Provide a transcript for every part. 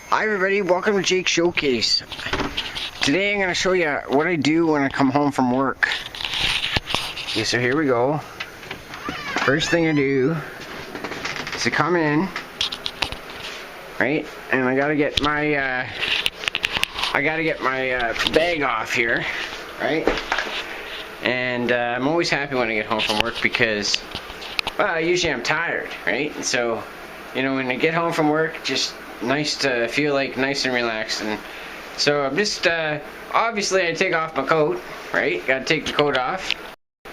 Hi everybody, welcome to Jake's Showcase. Today I'm going to show you what I do when I come home from work. Okay, so here we go. First thing I do is to come in, right, and I gotta get my bag off here, right? And I'm always happy when I get home from work because, well, usually I'm tired, right? And so, you know, when I get home from work, just nice to feel like nice and relaxed. And so I'm just obviously I take off my coat, right? Gotta take the coat off.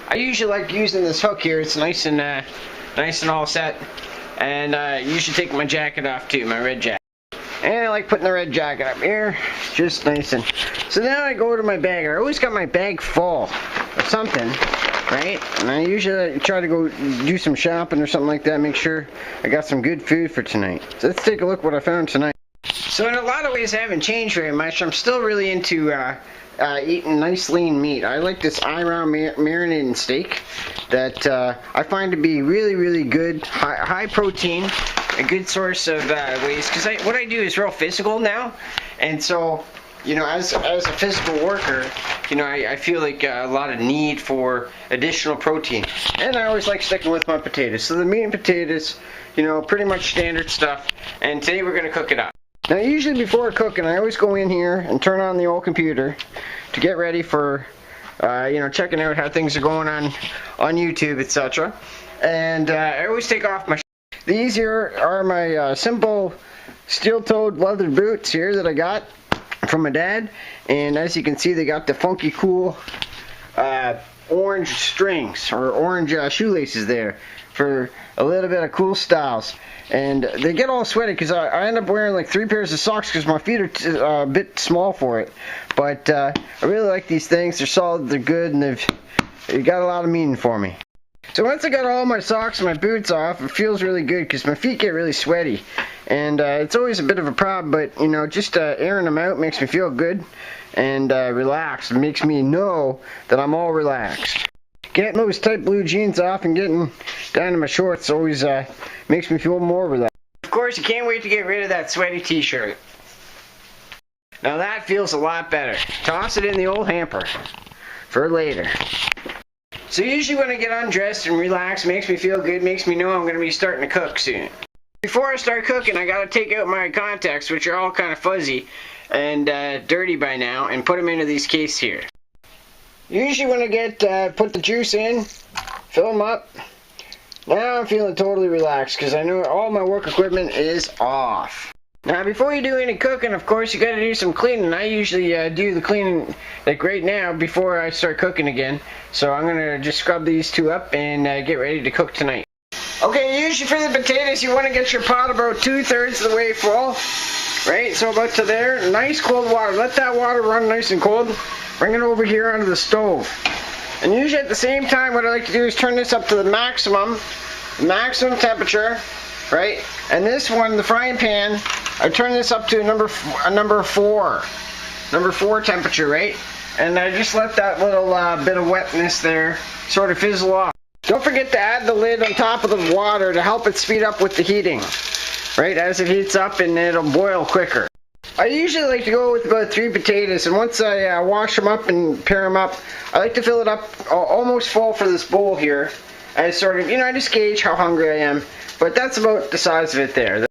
I usually like using this hook here. It's nice and all set. And you should take my jacket off too, my red jacket. And I like putting the red jacket up here, just nice. And so then I go to my bag. I always got my bag full of something, right? And I usually try to go do some shopping or something like that, make sure I got some good food for tonight. So let's take a look what I found tonight. So in a lot of ways I haven't changed very much. I'm still really into eating nice lean meat. I like this marinating steak that I find to be really good, high protein, a good source of waste. Because what I do is real physical now, and so, you know, as a physical worker, you know, I feel like a lot of need for additional protein. And I always like sticking with my potatoes. So the meat and potatoes, you know, pretty much standard stuff. And today we're going to cook it up. Now usually before cooking, I always go in here and turn on the old computer to get ready for, you know, checking out how things are going on YouTube, etc. And I always take off my These here are my simple steel-toed leather boots here that I got from my dad, and as you can see, they got the funky cool orange strings or orange shoelaces there for a little bit of cool styles. And they get all sweaty because I end up wearing like 3 pairs of socks because my feet are a bit small for it. But I really like these things. They're solid, they're good, and they've got a lot of meaning for me. So once I got all my socks and my boots off, it feels really good because my feet get really sweaty. And it's always a bit of a problem, but you know, just airing them out makes me feel good and relaxed. It makes me know that I'm all relaxed. Getting those tight blue jeans off and getting down to my shorts always makes me feel more relaxed. Of course, you can't wait to get rid of that sweaty t-shirt. Now that feels a lot better. Toss it in the old hamper for later. So usually when I get undressed and relaxed, it makes me feel good, makes me know I'm going to be starting to cook soon. Before I start cooking, I got to take out my contacts, which are all kind of fuzzy and dirty by now, and put them into these cases here. Usually when I get put the juice in, fill them up, now I'm feeling totally relaxed because I know all my work equipment is off. Now before you do any cooking, of course, you got to do some cleaning. I usually do the cleaning like right now before I start cooking again. So I'm going to just scrub these two up and get ready to cook tonight. Okay, usually for the potatoes you want to get your pot about 2/3 of the way full. Right, so about to there. Nice cold water. Let that water run nice and cold. Bring it over here onto the stove. And usually at the same time what I like to do is turn this up to the maximum temperature. Right, and this one, the frying pan, I turn this up to a number 4 temperature, right? And I just let that little bit of wetness there sort of fizzle off. Don't forget to add the lid on top of the water to help it speed up with the heating, right? As it heats up and it'll boil quicker. I usually like to go with about 3 potatoes, and once I wash them up and pair them up, I like to fill it up almost full for this bowl here. I sort of, you know, I just gauge how hungry I am. But that's about the size of it there.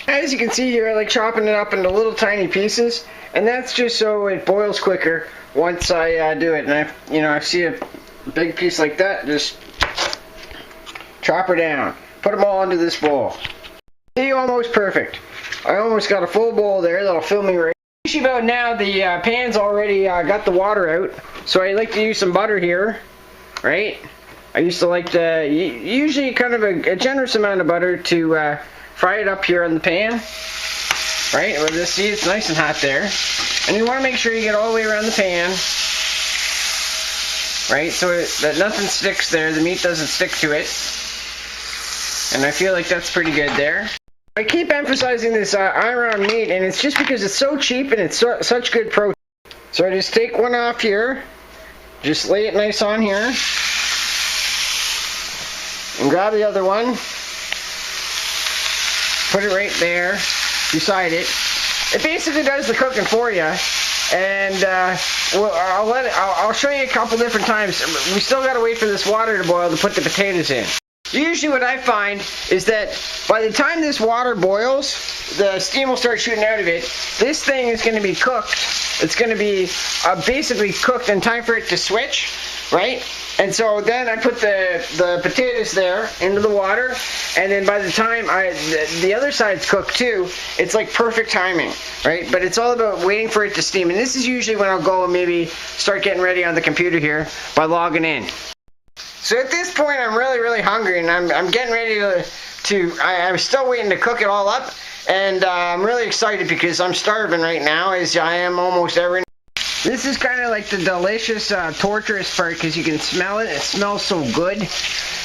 As you can see here, I like chopping it up into little tiny pieces, and that's just so it boils quicker once I do it. And I see a big piece like that, just chop her down, put them all into this bowl. See, almost perfect. I almost got a full bowl there that'll fill me right. Usually about now the pan's already got the water out, so I like to use some butter here, right? I used to like to, usually kind of a generous amount of butter to fry it up here on the pan. Right, well, just see it's nice and hot there. And you want to make sure you get all the way around the pan. Right, so that nothing sticks there, the meat doesn't stick to it. And I feel like that's pretty good there. I keep emphasizing this iron meat, and it's just because it's so cheap and it's such good protein. So I just take one off here, just lay it nice on here. And grab the other one, put it right there beside it, it basically does the cooking for you. And I'll show you a couple different times. We still gotta wait for this water to boil to put the potatoes in. Usually what I find is that by the time this water boils, the steam will start shooting out of it. This thing is going to be cooked. It's going to be basically cooked in time for it to switch, right? And so then I put the potatoes there into the water, and then by the time the other side's cooked too, it's like perfect timing, right? But it's all about waiting for it to steam. And this is usually when I'll go and maybe start getting ready on the computer here by logging in. So at this point, I'm really hungry, and I'm getting ready I'm still waiting to cook it all up, and I'm really excited because I'm starving right now, as I am almost every night. This is kind of like the delicious, torturous part, because you can smell it. It smells so good,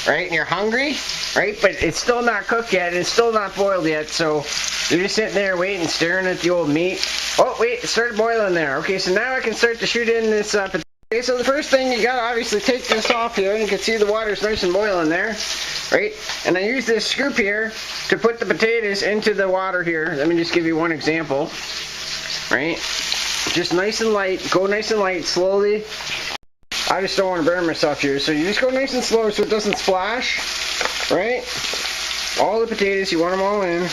right? And you're hungry, right? But it's still not cooked yet, and it's still not boiled yet, so you're just sitting there waiting, staring at the old meat. Oh, wait, it started boiling there. Okay, so now I can start to shoot in this potato. Okay, so the first thing, you gotta obviously take this off here, and you can see the water's nice and boiling there, right? And I use this scoop here to put the potatoes into the water here. Let me just give you one example, right? Just nice and light, go nice and light, slowly. I just don't want to burn myself here, so you just go nice and slow so it doesn't splash, right? All the potatoes, you want them all in.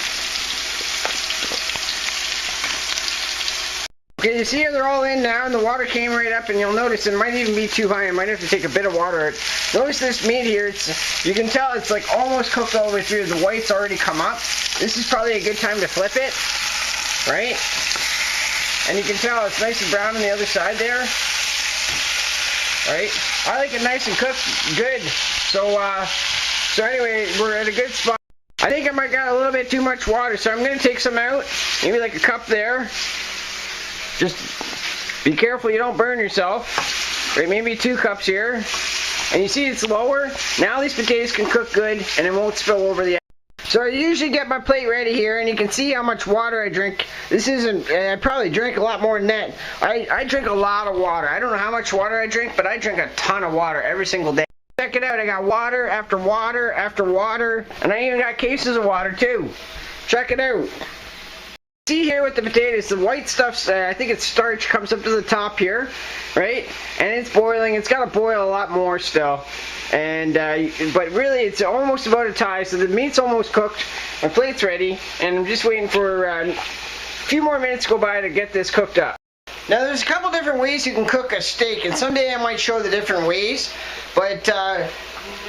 Okay, you see how they're all in now, and the water came right up, and you'll notice it might even be too high. I might have to take a bit of water out. Notice this meat here, you can tell it's like almost cooked all the way through. The white's already come up. This is probably a good time to flip it, right? And you can tell it's nice and brown on the other side there, right? I like it nice and cooked good. So anyway, we're at a good spot. I think I might got a little bit too much water, so I'm going to take some out, maybe like a cup there. Just be careful you don't burn yourself. Right, maybe 2 cups here. And you see it's lower. Now these potatoes can cook good and it won't spill over the edge. So I usually get my plate ready here, and you can see how much water I drink. This isn't, I probably drink a lot more than that. I drink a lot of water. I don't know how much water I drink, but I drink a ton of water every single day. Check it out, I got water after water after water, and I even got cases of water too. Check it out. See here with the potatoes, the white stuff, I think it's starch, comes up to the top here, right? And it's boiling. It's got to boil a lot more still. And but really, it's almost about a tie. So the meat's almost cooked. My plate's ready, and I'm just waiting for a few more minutes to go by to get this cooked up. Now, there's a couple different ways you can cook a steak, and someday I might show the different ways. But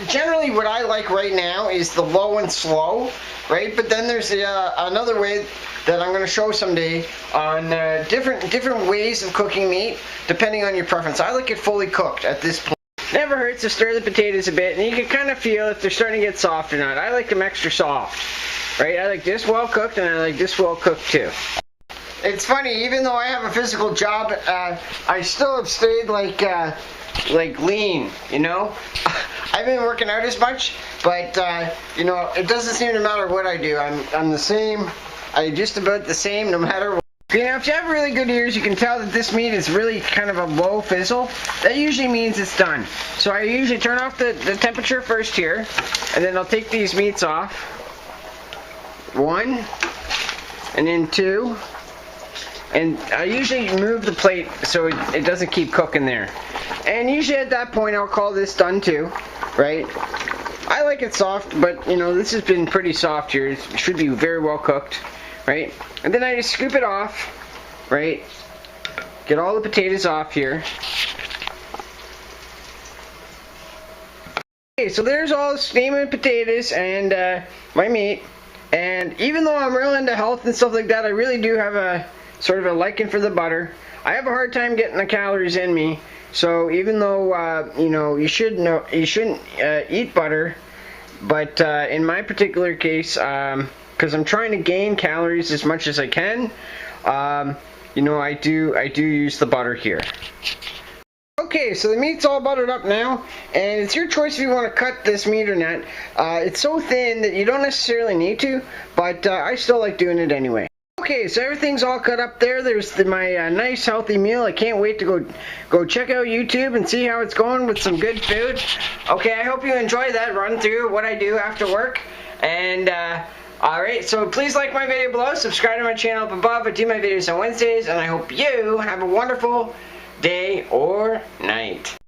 generally, what I like right now is the low and slow, right? But then there's another way that I'm going to show someday on different ways of cooking meat, depending on your preference. I like it fully cooked at this point. Never hurts to stir the potatoes a bit, and you can kind of feel if they're starting to get soft or not. I like them extra soft, right? I like this well cooked, and I like this well cooked too. It's funny, even though I have a physical job, I still have stayed like lean, you know? I've been working out as much, but you know, it doesn't seem to matter what I do. I'm the same. I'm just about the same no matter what. You know, if you have really good ears, you can tell that this meat is really kind of a low fizzle. That usually means it's done. So I usually turn off the temperature first here, and then I'll take these meats off. 1, and then 2. And I usually move the plate so it doesn't keep cooking there. And usually at that point I'll call this done too, right? I like it soft, but you know, this has been pretty soft here. It should be very well cooked, right? And then I just scoop it off, right? Get all the potatoes off here. Okay, so there's all the steaming potatoes and my meat. And even though I'm real into health and stuff like that, I really do have a sort of a liking for the butter. I have a hard time getting the calories in me, so even though you know, you shouldn't eat butter, but in my particular case, because I'm trying to gain calories as much as I can, you know, I do use the butter here. Okay, so the meat's all buttered up now, and it's your choice if you want to cut this meat or not. It's so thin that you don't necessarily need to, but I still like doing it anyway. Okay, so everything's all cut up there. There's my nice healthy meal. I can't wait to go check out YouTube and see how it's going with some good food. Okay, I hope you enjoyed that run through what I do after work. And Alright, so please like my video below, subscribe to my channel up above. I do my videos on Wednesdays, and I hope you have a wonderful day or night.